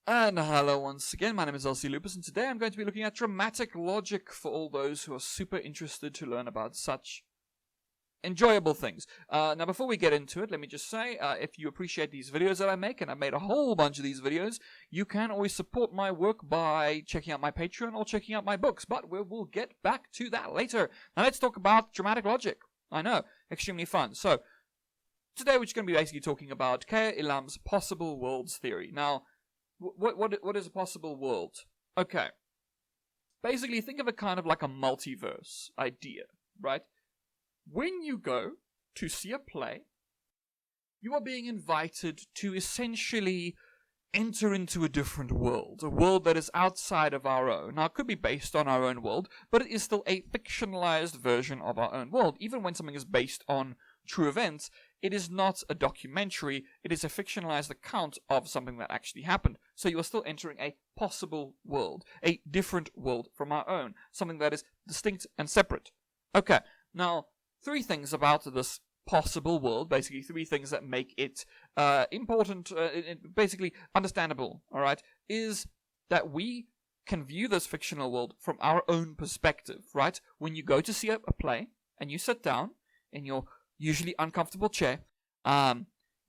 And hello once again, my name is Lupus, and today I'm going to be looking at dramatic logic for all those who are super interested to learn about such enjoyable things. Now before we get into it, let me just say, if you appreciate these videos that I make, and I've made a whole bunch of these videos, you can always support my work by checking out my Patreon or checking out my books, but we'll get back to that later. Now let's talk about dramatic logic. I know, extremely fun. So, today we're just going to be basically talking about Kaya Ilham's possible worlds theory. Now, what is a possible world? Okay. Basically, think of it kind of like a multiverse idea, right? When you go to see a play, you are being invited to essentially enter into a different world, a world that is outside of our own. Now, it could be based on our own world, but it is still a fictionalized version of our own world. Even when something is based on true events, it is not a documentary, it is a fictionalized account of something that actually happened. So you are still entering a possible world, a different world from our own, something that is distinct and separate. Okay, now, three things about this possible world, basically three things that make it important, basically understandable, alright, is that we can view this fictional world from our own perspective, right? When you go to see a play, and you sit down in your usually uncomfortable chair,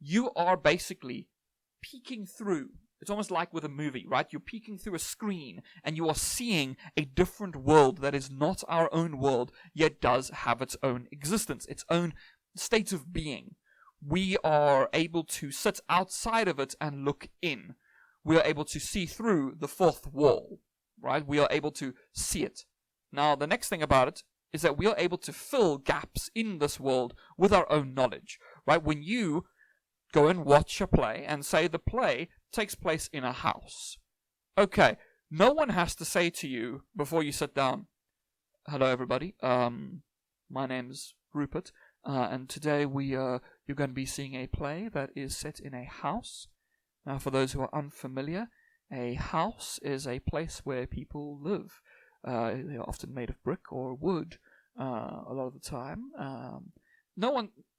you are basically peeking through. It's almost like with a movie, right? You're peeking through a screen and you are seeing a different world that is not our own world, yet does have its own existence, its own state of being. We are able to sit outside of it and look in. We are able to see through the fourth wall, right? We are able to see it. Now, the next thing about it is that we are able to fill gaps in this world with our own knowledge, right? When you go and watch a play and say the play takes place in a house, okay, no one has to say to you before you sit down, hello everybody, my name's Rupert, and today you're going to be seeing a play that is set in a house. Now, for those who are unfamiliar, a house is a place where people live. They are often made of brick or wood a lot of the time.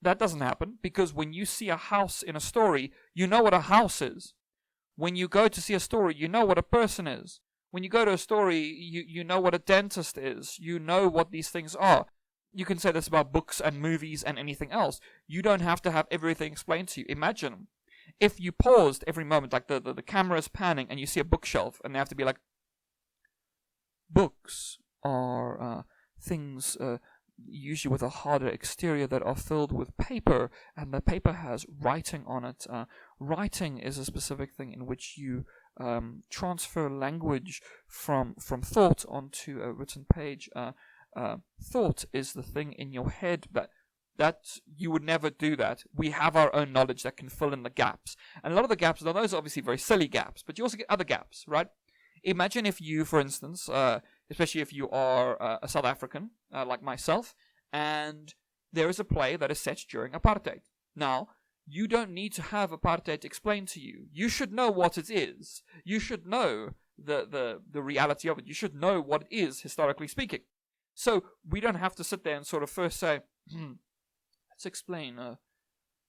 That doesn't happen, because when you see a house in a story, you know what a house is. When you go to see a story, you know what a person is. When you go to a story, you know what a dentist is. You know what these things are. You can say this about books and movies and anything else. You don't have to have everything explained to you. Imagine if you paused every moment, like the camera is panning, and you see a bookshelf, and they have to be like, books are things usually with a harder exterior that are filled with paper, and the paper has writing on it. Writing is a specific thing in which you transfer language from thought onto a written page. Thought is the thing in your head that you would never do that. We have our own knowledge that can fill in the gaps. And a lot of the gaps, now those are obviously very silly gaps, but you also get other gaps, right? Imagine if you, for instance, especially if you are a South African, like myself, and there is a play that is set during apartheid. Now, you don't need to have apartheid explained to you. You should know what it is. You should know the reality of it. You should know what it is, historically speaking. So, we don't have to sit there and sort of first say, let's explain,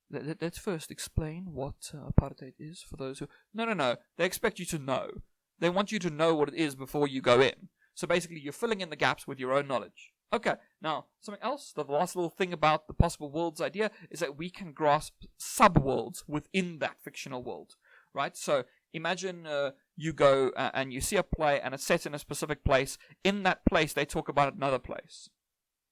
let's first explain what apartheid is for those who... No. They expect you to know. They want you to know what it is before you go in. So basically, you're filling in the gaps with your own knowledge. Okay, now, something else, the last little thing about the possible worlds idea is that we can grasp sub-worlds within that fictional world, right? So, imagine you go and you see a play and it's set in a specific place. In that place, they talk about another place,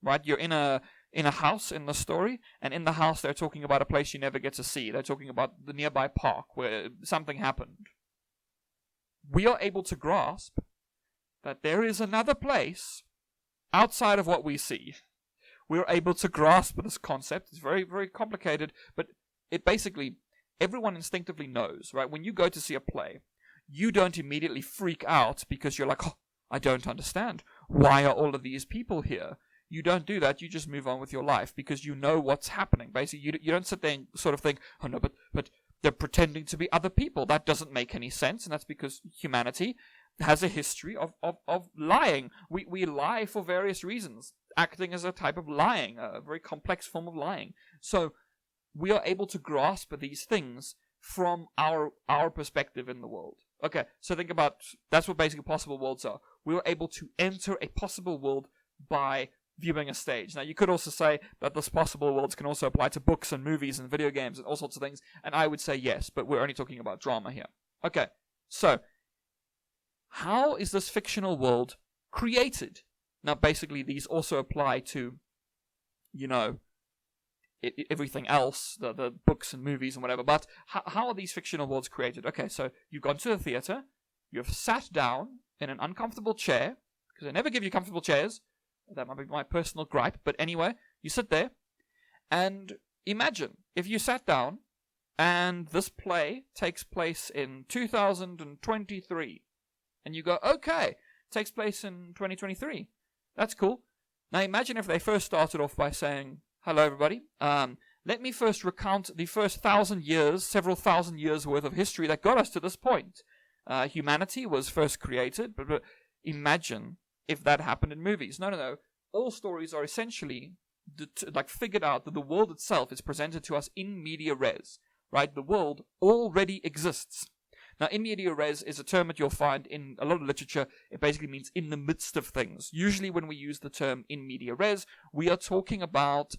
right? You're in a house in the story, and in the house, they're talking about a place you never get to see. They're talking about the nearby park where something happened. We are able to grasp that there is another place outside of what we see. We're able to grasp this concept. It's very, very complicated, but it basically, everyone instinctively knows, right? When you go to see a play, you don't immediately freak out because you're like, oh, I don't understand. Why are all of these people here? You don't do that. You just move on with your life because you know what's happening. Basically, you don't sit there and sort of think, oh no, but they're pretending to be other people. That doesn't make any sense, and that's because humanity has a history of lying. We lie for various reasons. Acting is a type of lying, a very complex form of lying. So we are able to grasp these things from our perspective in the world. Okay, so think about, that's what basically possible worlds are. We were able to enter a possible world by viewing a stage. Now, you could also say that this possible worlds can also apply to books and movies and video games and all sorts of things, and I would say yes, but we're only talking about drama here. Okay, so how is this fictional world created? Now, basically, these also apply to, everything else, the books and movies and whatever, but how are these fictional worlds created? Okay, so you've gone to the theater, you've sat down in an uncomfortable chair, because they never give you comfortable chairs. That might be my personal gripe, but anyway, you sit there, and imagine if you sat down, and this play takes place in 2023, and you go, okay, it takes place in 2023. That's cool. Now imagine if they first started off by saying, hello everybody, let me first recount the first several thousand years worth of history that got us to this point. Humanity was first created, but imagine if that happened in movies. No. All stories are essentially figured out that the world itself is presented to us in media res, right? The world already exists. Now, in media res is a term that you'll find in a lot of literature. It basically means in the midst of things. Usually when we use the term in media res, we are talking about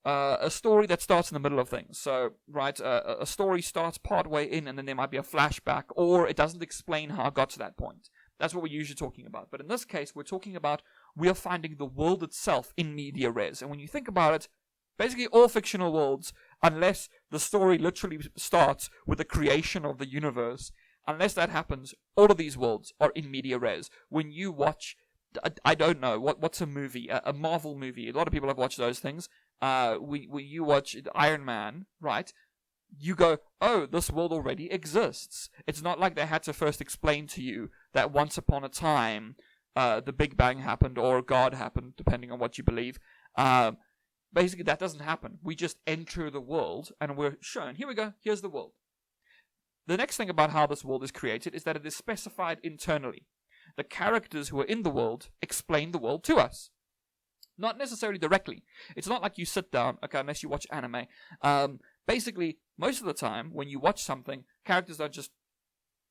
a story that starts in the middle of things. So, right, a story starts part way in and then there might be a flashback, or it doesn't explain how it got to that point. That's what we're usually talking about. But in this case, we're talking about we are finding the world itself in media res. And when you think about it, basically all fictional worlds, unless the story literally starts with the creation of the universe, unless that happens, all of these worlds are in media res. When you watch, I don't know, what's a movie? A Marvel movie. A lot of people have watched those things. When you watch Iron Man, right? You go, oh, this world already exists. It's not like they had to first explain to you that once upon a time, the Big Bang happened or God happened, depending on what you believe. Basically, that doesn't happen. We just enter the world and we're shown, here we go, here's the world. The next thing about how this world is created is that it is specified internally. The characters who are in the world explain the world to us. Not necessarily directly. It's not like you sit down, okay, unless you watch anime. Basically, most of the time, when you watch something, characters don't just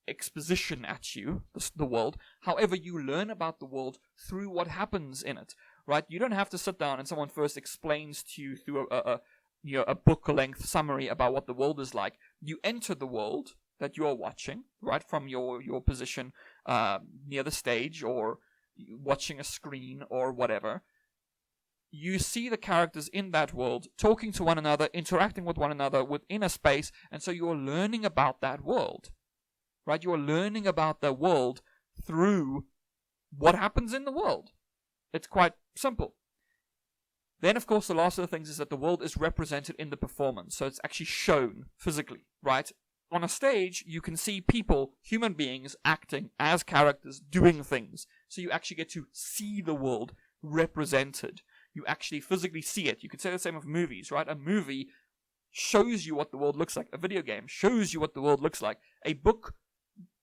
exposition at you, the world. However, you learn about the world through what happens in it, right? You don't have to sit down and someone first explains to you through a book-length summary about what the world is like. You enter the world that you are watching, right, from your position near the stage or watching a screen or whatever. You see the characters in that world talking to one another, interacting with one another within a space, and so you're learning about that world, right? You're learning about the world through what happens in the world. It's quite simple. Then, of course, the last of the things is that the world is represented in the performance, so it's actually shown physically, right? On a stage, you can see people, human beings, acting as characters, doing things. So you actually get to see the world represented. You actually physically see it. You could say the same of movies, right? A movie shows you what the world looks like. A video game shows you what the world looks like. A book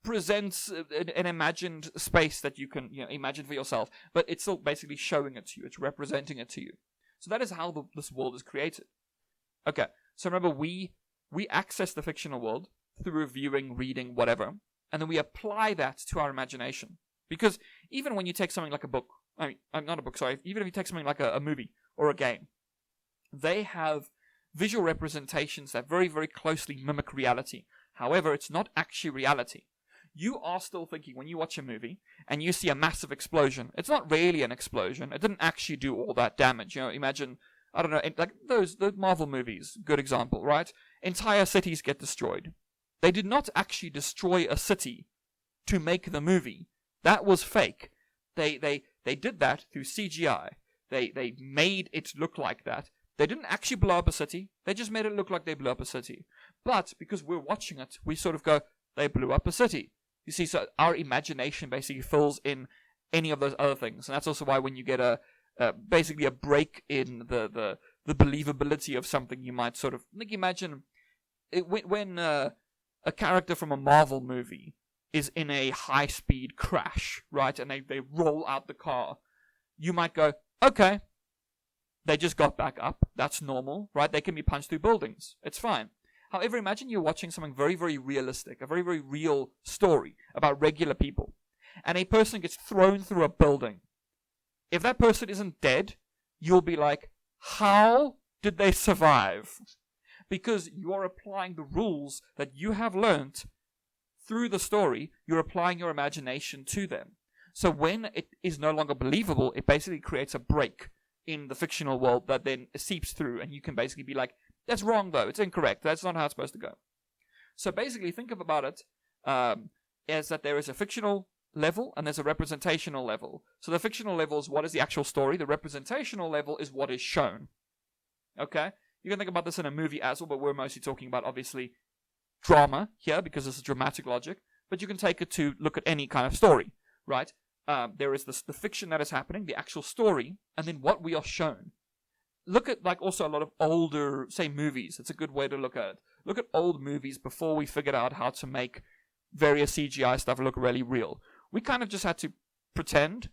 presents an imagined space that you can imagine for yourself, but it's still basically showing it to you. It's representing it to you. So that is how this world is created. Okay, so remember, we access the fictional world through viewing, reading, whatever, and then we apply that to our imagination. Because even when you take something like a book, not a book, sorry, even if you take something like a movie or a game, they have visual representations that very, very closely mimic reality. However, it's not actually reality. You are still thinking, when you watch a movie and you see a massive explosion, it's not really an explosion. It didn't actually do all that damage. Imagine, I don't know, like those Marvel movies, good example, right? Entire cities get destroyed. They did not actually destroy a city to make the movie. That was fake. They did that through CGI. They made it look like that. They didn't actually blow up a city. They just made it look like they blew up a city. But because we're watching it, we sort of go, they blew up a city. You see, so our imagination basically fills in any of those other things. And that's also why when you get basically a break in the believability of something, you might sort of, imagine when a character from a Marvel movie is in a high-speed crash, right, and they roll out the car, you might go, okay, they just got back up. That's normal, right? They can be punched through buildings. It's fine. However, imagine you're watching something very, very realistic, a very, very real story about regular people, and a person gets thrown through a building. If that person isn't dead, you'll be like, how did they survive? Because you are applying the rules that you have learnt through the story, you're applying your imagination to them. So when it is no longer believable, it basically creates a break in the fictional world that then seeps through, and you can basically be like, that's wrong though, it's incorrect, that's not how it's supposed to go. So basically think about it as that there is a fictional level and there's a representational level. So the fictional level is what is the actual story, the representational level is what is shown. Okay? You can think about this in a movie as well, but we're mostly talking about obviously drama here because this is dramatic logic, but you can take it to look at any kind of story, right? There is the fiction that is happening, the actual story, and then what we are shown. Look at like also a lot of older, say, movies. It's a good way to look at it. Look at old movies before we figured out how to make various CGI stuff look really real. We kind of just had to pretend,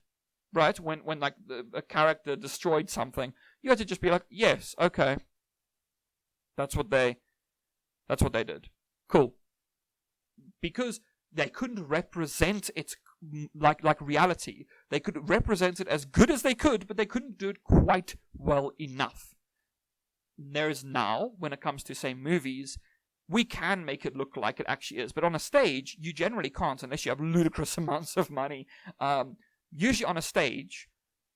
right? When like a character destroyed something, you had to just be like, yes, okay, that's what they did. Cool. Because they couldn't represent it like reality. They could represent it as good as they could, but they couldn't do it quite well enough. There is now, when it comes to, say, movies, we can make it look like it actually is. But on a stage, you generally can't unless you have ludicrous amounts of money. Usually on a stage,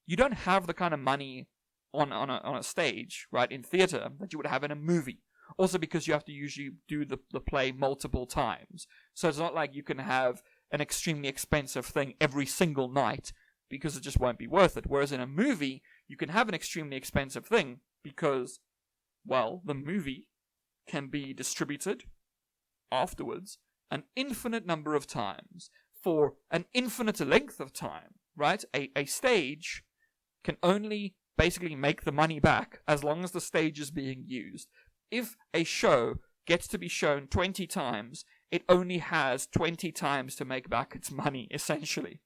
you don't have the kind of money on a stage, right, in theater, that you would have in a movie. Also because you have to usually do the play multiple times. So it's not like you can have an extremely expensive thing every single night because it just won't be worth it. Whereas in a movie, you can have an extremely expensive thing because, well, the movie can be distributed afterwards an infinite number of times for an infinite length of time, right? A stage can only basically make the money back as long as the stage is being used. If a show gets to be shown 20 times, it only has 20 times to make back its money, essentially.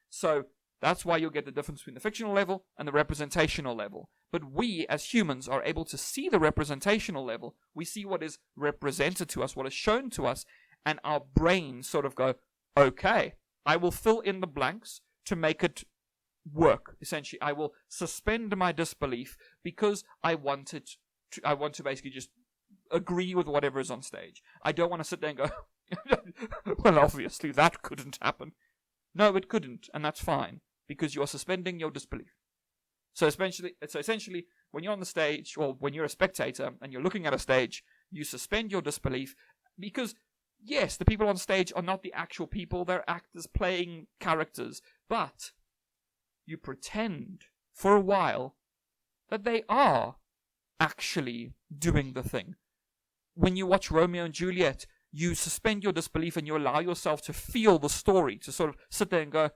So that's why you'll get the difference between the fictional level and the representational level. But we, as humans, are able to see the representational level. We see what is represented to us, what is shown to us, and our brains sort of go, okay, I will fill in the blanks to make it work, essentially. I will suspend my disbelief because I want to basically just agree with whatever is on stage. I don't want to sit there and go, well, obviously that couldn't happen. No, it couldn't, and that's fine, because you're suspending your disbelief. So essentially, when you're on the stage, or when you're a spectator, and you're looking at a stage, you suspend your disbelief, because, yes, the people on stage are not the actual people, they're actors playing characters, but you pretend, for a while, that they are actually doing the thing. When you watch Romeo and Juliet, you suspend your disbelief and you allow yourself to feel the story, to sort of sit there and go,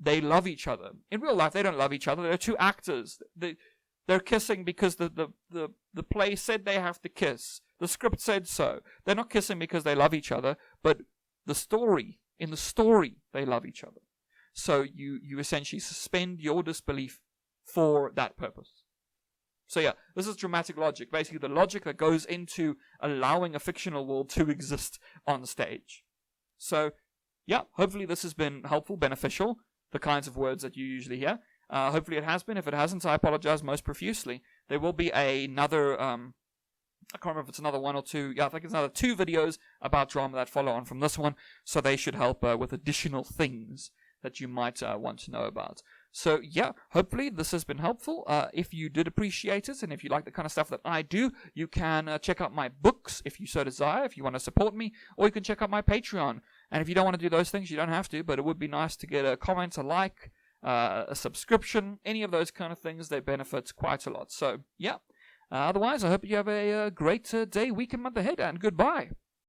they love each other. In real life, they don't love each other. They're two actors. They're kissing because the play said they have to kiss. The script said so. They're not kissing because they love each other, but in the story, they love each other. So you essentially suspend your disbelief for that purpose. So yeah, this is dramatic logic. Basically, the logic that goes into allowing a fictional world to exist on stage. So yeah, hopefully this has been helpful, beneficial, the kinds of words that you usually hear. Hopefully it has been. If it hasn't, I apologize most profusely. There will be another, I can't remember if it's another one or two. Yeah, I think it's another 2 videos about drama that follow on from this one. So they should help with additional things that you might want to know about. So yeah, hopefully this has been helpful. If you did appreciate it, and if you like the kind of stuff that I do, you can check out my books if you so desire, if you want to support me, or you can check out my Patreon. And if you don't want to do those things, you don't have to, but it would be nice to get a comment, a like, a subscription, any of those kind of things. They benefit quite a lot. So yeah, otherwise I hope you have a great day, week, and month ahead, and goodbye.